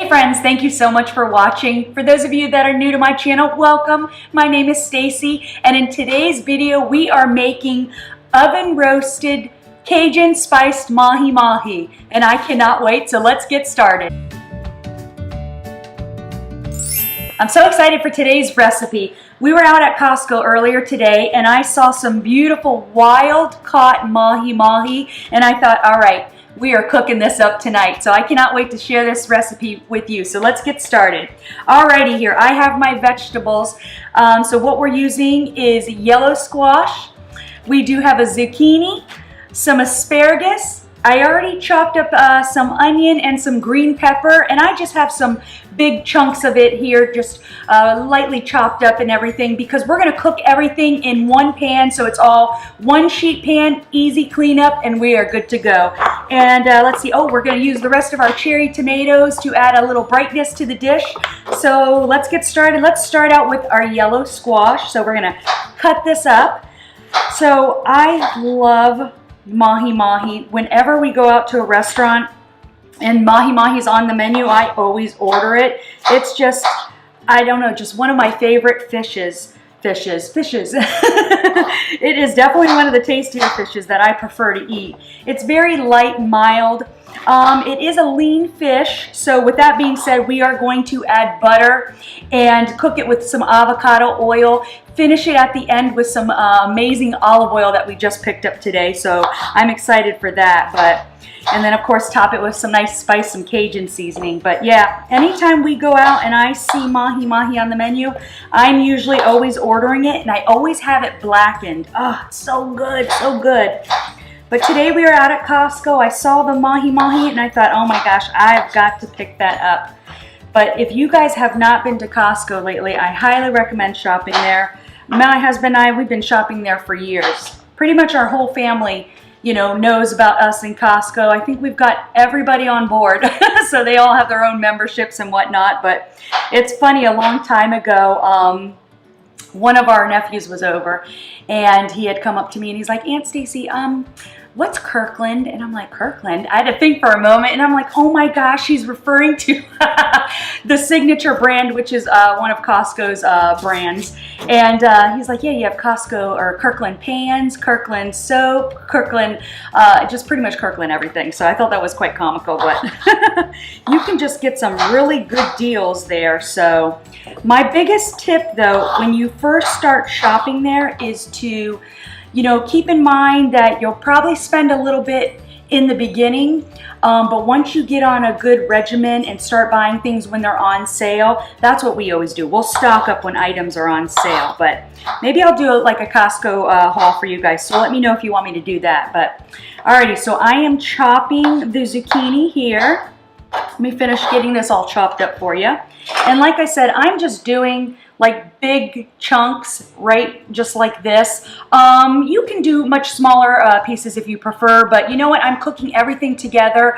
Hey friends, thank you so much for watching. For those of you that are new to my channel, welcome. My name is Stacy, and in today's video we are making oven roasted Cajun spiced Mahi Mahi, and I cannot wait, so let's get started. I'm so excited for today's recipe. We were out at Costco earlier today and I saw some beautiful wild caught Mahi Mahi, and I thought, all right, we are cooking this up tonight, so I cannot wait to share this recipe with you. So let's get started. Alrighty, here I have my vegetables. So what we're using is yellow squash. We do have a zucchini, some asparagus. I already chopped up some onion and some green pepper, and I just have some big chunks of it here, just lightly chopped up and everything, because we're gonna cook everything in one pan, so it's all one sheet pan, easy cleanup, and we are good to go. And let's see, we're gonna use the rest of our cherry tomatoes to add a little brightness to the dish. So let's get started. Let's start out with our yellow squash. So we're gonna cut this up. So I love Mahi Mahi. Whenever we go out to a restaurant and Mahi Mahi is on the menu, I always order it. It's just, I don't know, just one of my favorite fishes. It is definitely one of the tastier fishes that I prefer to eat. It's very light and mild. It is a lean fish, so with that being said, we are going to add butter and cook it with some avocado oil. Finish it at the end with some amazing olive oil that we just picked up today, so I'm excited for that. And then of course top it with some nice spice, some Cajun seasoning. But yeah, anytime we go out and I see Mahi Mahi on the menu, I'm usually always ordering it, and I always have it blackened. Oh, it's so good, so good. But today we were out at Costco. I saw the Mahi Mahi and I thought, oh my gosh, I've got to pick that up. But if you guys have not been to Costco lately, I highly recommend shopping there. My husband and I, we've been shopping there for years. Pretty much our whole family, you know, knows about us in Costco. I think we've got everybody on board, so they all have their own memberships and whatnot. But it's funny, a long time ago, one of our nephews was over, and he had come up to me and he's like, Aunt Stacy, what's Kirkland? And I'm like, Kirkland? I had to think for a moment, and I'm like, oh my gosh, he's referring to the signature brand, which is one of Costco's brands. And he's like, yeah, you have Costco or Kirkland pans, Kirkland soap, Kirkland, just pretty much Kirkland everything. So I thought that was quite comical, but you can just get some really good deals there. So my biggest tip though, when you first start shopping there, is to, you know, keep in mind that you'll probably spend a little bit in the beginning, but once you get on a good regimen and start buying things when they're on sale, that's what we always do. We'll stock up when items are on sale, but maybe I'll do like a Costco haul for you guys, so let me know if you want me to do that. But alrighty, so I am chopping the zucchini here. Let me finish getting this all chopped up for you. And like I said, I'm just doing like big chunks, right? Just like this. You can do much smaller pieces if you prefer, but you know what? I'm cooking everything together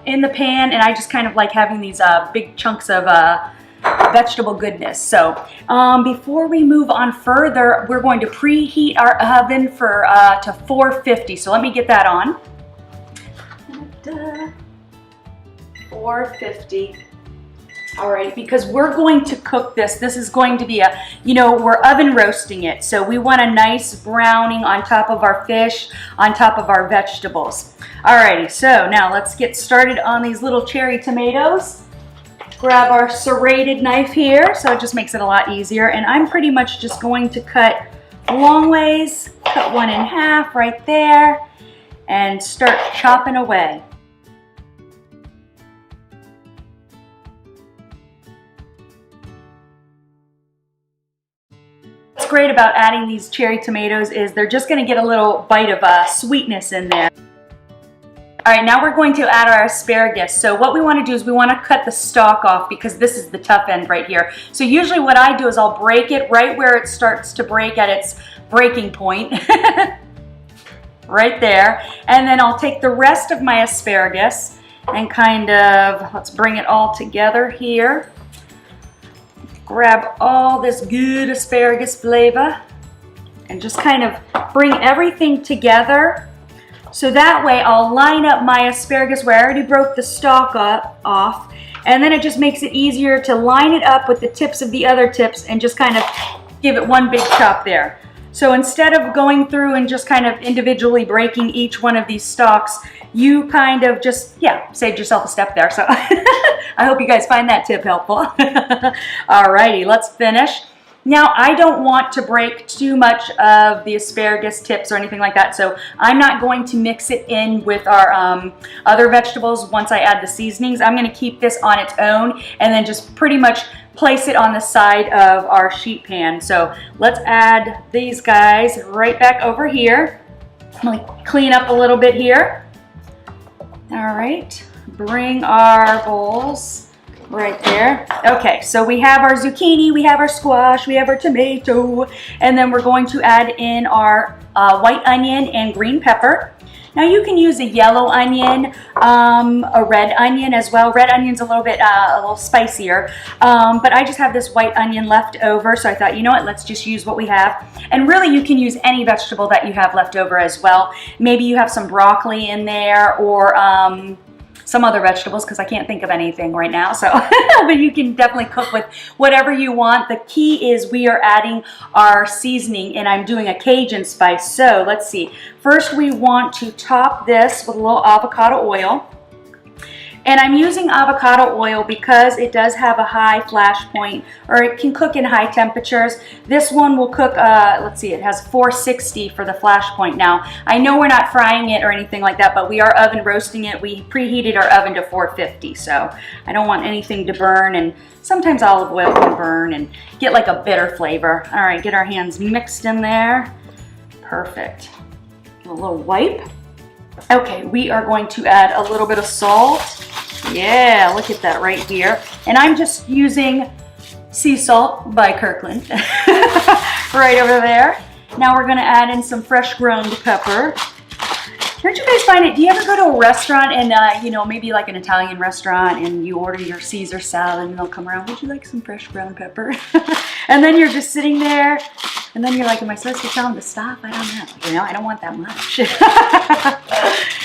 in the pan, and I just kind of like having these big chunks of vegetable goodness. So before we move on further, we're going to preheat our oven for to 450. So let me get that on. 450. All right, because we're going to cook this. This is going to be a, you know, we're oven roasting it. So we want a nice browning on top of our fish, on top of our vegetables. All righty, so now let's get started on these little cherry tomatoes. Grab our serrated knife here, so it just makes it a lot easier. And I'm pretty much just going to cut long ways, cut one in half right there, and start chopping away. What's great about adding these cherry tomatoes is they're just going to get a little bite of sweetness in there. All right, now we're going to add our asparagus. So what we want to do is we want to cut the stalk off, because this is the tough end right here. So usually what I do is I'll break it right where it starts to break at its breaking point. Right there. And then I'll take the rest of my asparagus and kind of, let's bring it all together here. Grab all this good asparagus flavor and just kind of bring everything together So that way I'll line up my asparagus where I already broke the stalk off, And then it just makes it easier to line it up with the tips of the other tips and just kind of give it one big chop there. So instead of going through and just kind of individually breaking each one of these stalks, you kind of just, yeah, saved yourself a step there. So I hope you guys find that tip helpful. Alrighty, let's finish. Now, I don't want to break too much of the asparagus tips or anything like that, so I'm not going to mix it in with our other vegetables once I add the seasonings. I'm going to keep this on its own and then just pretty much place it on the side of our sheet pan. So let's add these guys right back over here. I'm going to clean up a little bit here. All right, bring our bowls right there. Okay, so we have our zucchini, we have our squash, we have our tomato, and then we're going to add in our white onion and green pepper. Now you can use a yellow onion, a red onion as well. Red onion's a little spicier, but I just have this white onion left over, so I thought, you know what, let's just use what we have. And really you can use any vegetable that you have left over as well. Maybe you have some broccoli in there, or some other vegetables, because I can't think of anything right now. So, but you can definitely cook with whatever you want. The key is we are adding our seasoning, and I'm doing a Cajun spice. So let's see. First, we want to top this with a little avocado oil. And I'm using avocado oil because it does have a high flash point, or it can cook in high temperatures. This one will cook, let's see, it has 460 for the flash point. Now, I know we're not frying it or anything like that, but we are oven roasting it. We preheated our oven to 450, so I don't want anything to burn, and sometimes olive oil can burn and get like a bitter flavor. All right, get our hands mixed in there. Perfect. A little wipe. Okay, we are going to add a little bit of salt. Yeah, look at that right here. And I'm just using sea salt by Kirkland right over there. Now we're gonna add in some fresh ground pepper. Don't you guys find it, do you ever go to a restaurant and, you know, maybe like an Italian restaurant, and you order your Caesar salad and they'll come around, would you like some fresh ground pepper? And then you're just sitting there, and then you're like, am I supposed to tell them to stop? I don't know. You know, I don't want that much.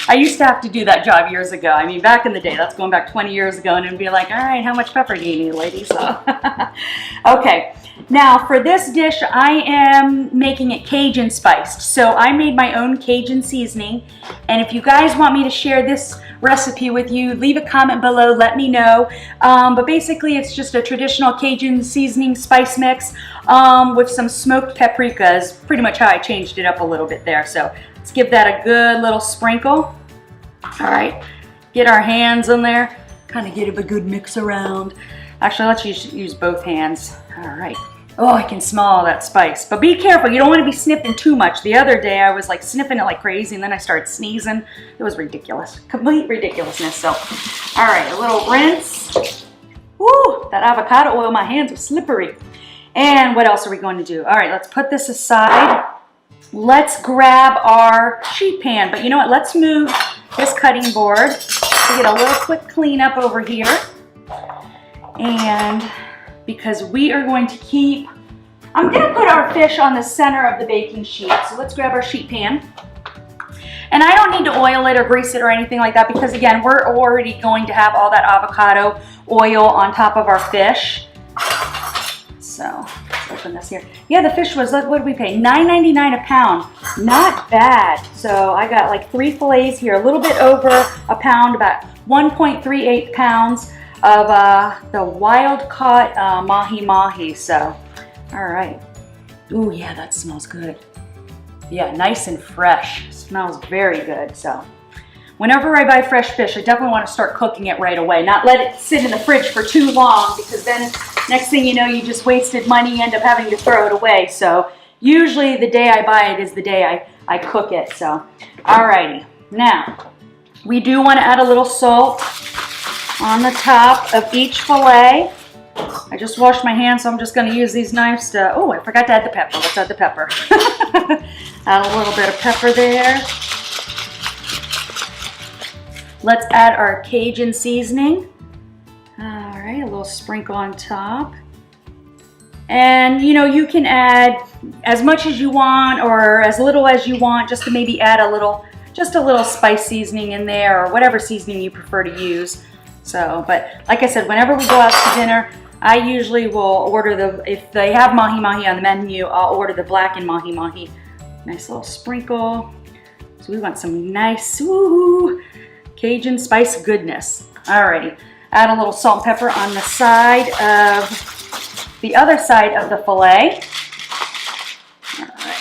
I used to have to do that job years ago. I mean, back in the day, that's going back 20 years ago, and it'd be like, all right, how much pepper do you need, ladies? So, okay. Now, for this dish, I am making it Cajun spiced. So I made my own Cajun seasoning. And if you guys want me to share this recipe with you, leave a comment below, let me know. But basically, it's just a traditional Cajun seasoning spice mix with some smoked paprika is pretty much how I changed it up a little bit there. So let's give that a good little sprinkle. All right, get our hands in there, kind of get a good mix around. Actually, let's use both hands. All right. Oh, I can smell all that spice. But be careful, you don't want to be sniffing too much. The other day I was like sniffing it like crazy, and then I started sneezing. It was ridiculous, complete ridiculousness. So, all right, a little rinse. Woo, that avocado oil, my hands are slippery. And what else are we going to do? All right, let's put this aside. Let's grab our sheet pan. But you know what, let's move this cutting board to get a little quick cleanup over here. And because we are going to keep, I'm gonna put our fish on the center of the baking sheet. So let's grab our sheet pan. And I don't need to oil it or grease it or anything like that, because again, we're already going to have all that avocado oil on top of our fish. So let's open this here. Yeah, the fish was, what did we pay? $9.99 a pound. Not bad. So I got like 3 fillets here, a little bit over a pound, about 1.38 pounds of the wild caught Mahi Mahi. So, all right. Ooh, yeah, that smells good. Yeah, nice and fresh. Smells very good. So, whenever I buy fresh fish, I definitely want to start cooking it right away. Not let it sit in the fridge for too long, because then next thing you know, you just wasted money, end up having to throw it away. So, usually the day I buy it is the day I cook it. So, all righty. Now, we do want to add a little salt on the top of each fillet. I just washed my hands, so I'm just going to use these knives to, oh, I forgot to add the pepper. Let's add the pepper. Add a little bit of pepper there. Let's add our Cajun seasoning. All right, a little sprinkle on top. And you know, you can add as much as you want or as little as you want, just to maybe add a little, just a little spice seasoning in there, or whatever seasoning you prefer to use. So, but like I said, whenever we go out to dinner, I usually will order if they have Mahi Mahi on the menu, I'll order the blackened Mahi Mahi. Nice little sprinkle. So we want some nice, Cajun spice goodness. Alrighty, add a little salt and pepper on the side of the other side of the filet. Alright.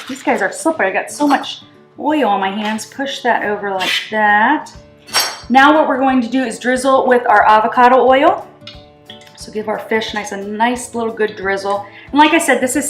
These guys are slippery. I got so much oil on my hands. Push that over like that. Now what we're going to do is drizzle with our avocado oil. So give our fish a nice little good drizzle. And like I said, this is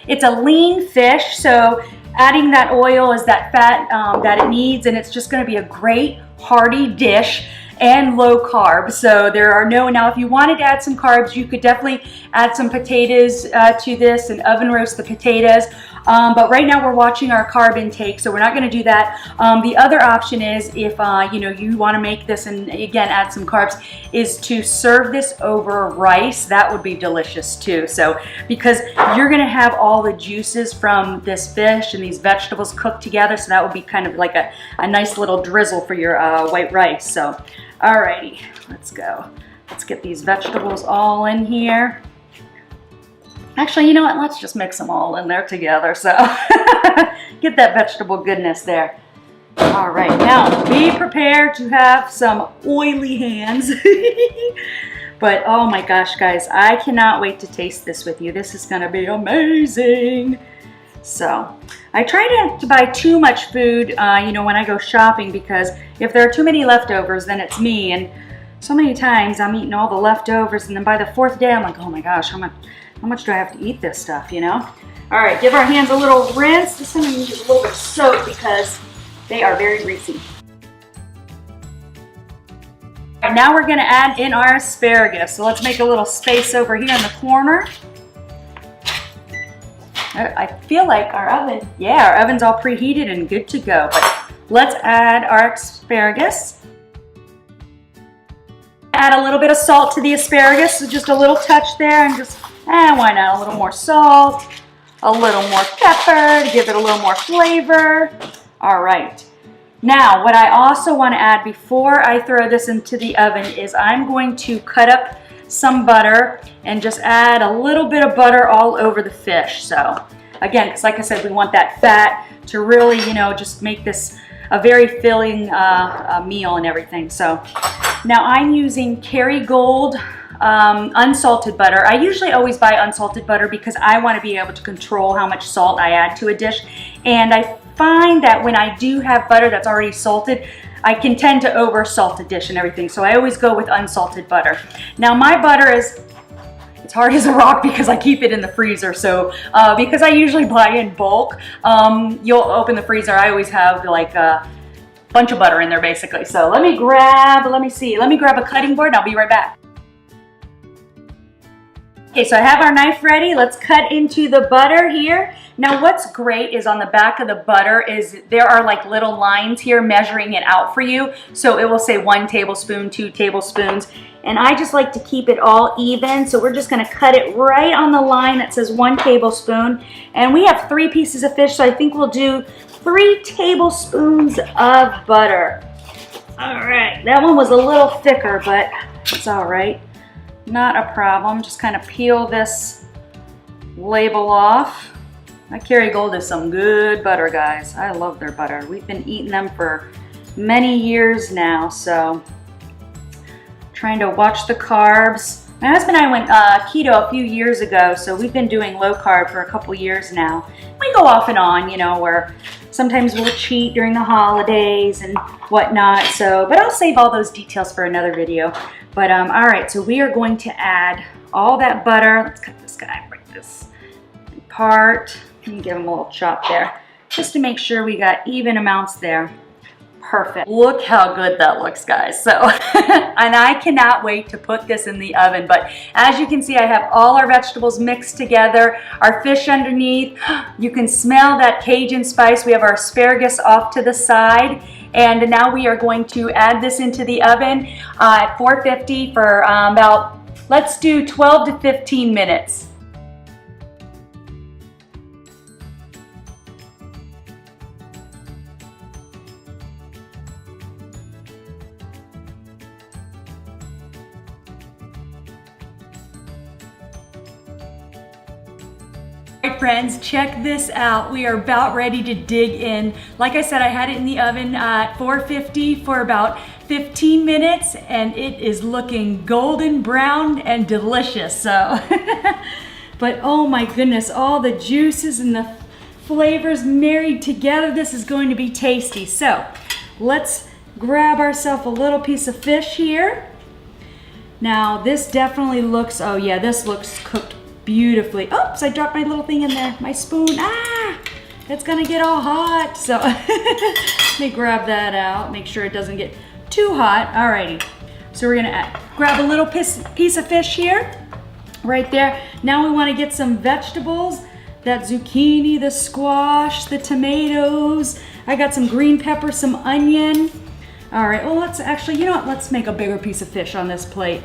it's a lean fish, so adding that oil is that fat that it needs, and it's just gonna be a great hearty dish and low carb. So there are now if you wanted to add some carbs, you could definitely add some potatoes to this and oven roast the potatoes. But right now we're watching our carb intake, so we're not gonna do that. The other option is if you wanna make this and again add some carbs, is to serve this over rice. That would be delicious too. So because you're gonna have all the juices from this fish and these vegetables cooked together, so that would be kind of like a nice little drizzle for your white rice. So alrighty, let's go. Let's get these vegetables all in here. Actually, you know what? Let's just mix them all in there together. So get that vegetable goodness there. All right, now be prepared to have some oily hands. But oh my gosh, guys, I cannot wait to taste this with you. This is gonna be amazing. So I try not to buy too much food, when I go shopping, because if there are too many leftovers, then it's me. And so many times I'm eating all the leftovers, and then by the fourth day, I'm like, oh my gosh, how much do I have to eat this stuff, All right, give our hands a little rinse. This time I'm going to use a little bit of soap because they are very greasy. All right, now we're going to add in our asparagus. So let's make a little space over here in the corner. I feel like our oven's all preheated and good to go. But let's add our asparagus. Add a little bit of salt to the asparagus, so just a little touch there, and just, why not a little more salt, a little more pepper to give it a little more flavor. All right. Now, what I also want to add before I throw this into the oven is I'm going to cut up some butter and just add a little bit of butter all over the fish. So again, because like I said, we want that fat to really, just make this a very filling meal and everything. So now I'm using Kerrygold unsalted butter. I usually always buy unsalted butter because I want to be able to control how much salt I add to a dish. And I find that when I do have butter that's already salted, I can tend to over salt a dish and everything. So I always go with unsalted butter. Now my butter is, it's hard as a rock because I keep it in the freezer. So because I usually buy in bulk, you'll open the freezer. I always have like a bunch of butter in there basically. So let me grab a cutting board and I'll be right back. Okay, so I have our knife ready. Let's cut into the butter here. Now what's great is on the back of the butter is there are like little lines here measuring it out for you. So it will say 1 tablespoon, 2 tablespoons. And I just like to keep it all even. So we're just gonna cut it right on the line that says 1 tablespoon. And we have 3 pieces of fish, so I think we'll do 3 tablespoons of butter. All right, that one was a little thicker, but it's all right. Not a problem. Just kind of peel this label off. That Kerrygold is some good butter, guys. I love their butter. We've been eating them for many years now, so trying to watch the carbs. My husband and I went keto a few years ago, so we've been doing low carb for a couple years now. We go off and on, where sometimes we'll cheat during the holidays and whatnot. So, but I'll save all those details for another video. But all right, so we are going to add all that butter. Let's cut this guy, break this apart, and give him a little chop there, just to make sure we got even amounts there. Perfect. Look how good that looks, guys. So, and I cannot wait to put this in the oven. But as you can see, I have all our vegetables mixed together, our fish underneath. You can smell that Cajun spice. We have our asparagus off to the side. And now we are going to add this into the oven at 450 for about, let's do 12 to 15 minutes. Hi friends, check this out. We are about ready to dig in. Like I said, I had it in the oven at 450 for about 15 minutes and it is looking golden brown and delicious. So, but oh my goodness, all the juices and the flavors married together. This is going to be tasty. So let's grab ourselves a little piece of fish here. Now this definitely looks, oh yeah, this looks cooked beautifully. Oops, I dropped my little thing in there, my spoon. Ah, it's gonna get all hot. So let me grab that out, make sure it doesn't get too hot. Alrighty, so we're gonna grab a little piece of fish here, right there. Now we wanna get some vegetables, that zucchini, the squash, the tomatoes. I got some green pepper, some onion. All right, well, let's actually, you know what? Let's make a bigger piece of fish on this plate.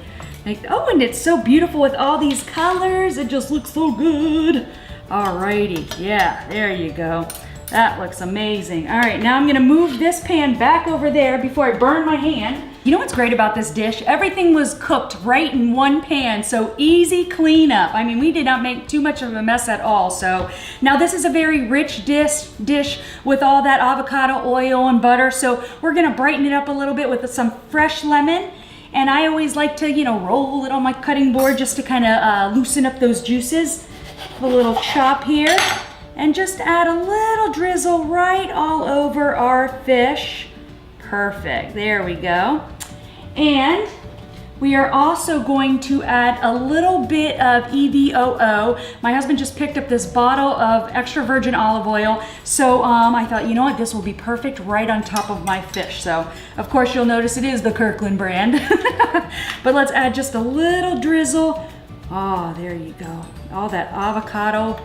Oh, and it's so beautiful with all these colors. It just looks so good. All righty, yeah, there you go. That looks amazing. All right, now I'm gonna move this pan back over there before I burn my hand. You know what's great about this dish? Everything was cooked right in one pan, so easy cleanup. I mean, we did not make too much of a mess at all. So now this is a very rich dish with all that avocado oil and butter. So we're gonna brighten it up a little bit with some fresh lemon. And I always like to, you know, roll it on my cutting board just to kind of loosen up those juices. A little chop here. And just add a little drizzle right all over our fish. Perfect, there we go. And we are also going to add a little bit of EVOO. My husband just picked up this bottle of extra virgin olive oil. So I thought, you know what, this will be perfect right on top of my fish. So of course you'll notice it is the Kirkland brand. But let's add just a little drizzle. Oh, there you go. All that avocado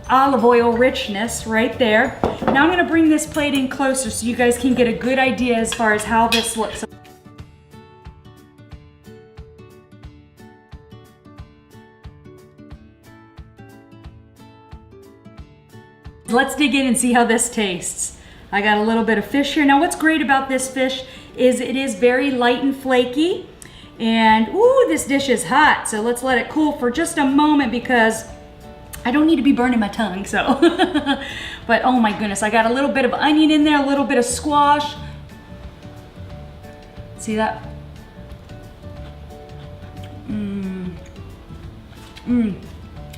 olive oil richness right there. Now I'm gonna bring this plate in closer so you guys can get a good idea as far as how this looks. Let's dig in and see how this tastes. I got a little bit of fish here. Now what's great about this fish is it is very light and flaky. And ooh, this dish is hot. So let's let it cool for just a moment because I don't need to be burning my tongue, so. But oh my goodness, I got a little bit of onion in there, a little bit of squash. See that?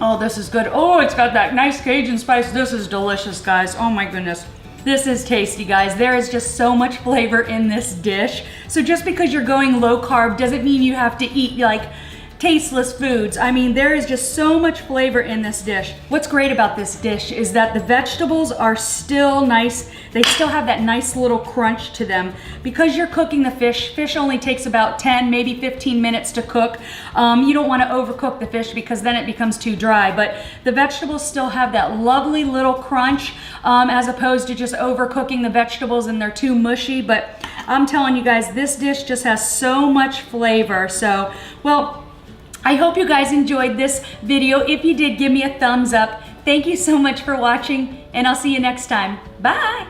Oh, this is good. Oh, it's got that nice Cajun spice. This is delicious, guys. Oh my goodness. This is tasty, guys. There is just so much flavor in this dish. So just because you're going low carb doesn't mean you have to eat like tasteless foods. I mean, there is just so much flavor in this dish. What's great about this dish is that the vegetables are still nice. They still have that nice little crunch to them. Because you're cooking the fish only takes about 10, maybe 15 minutes to cook. You don't want to overcook the fish because then it becomes too dry. But the vegetables still have that lovely little crunch as opposed to just overcooking the vegetables and they're too mushy. But I'm telling you guys, this dish just has so much flavor. So, well, I hope you guys enjoyed this video. If you did, give me a thumbs up. Thank you so much for watching, and I'll see you next time. Bye.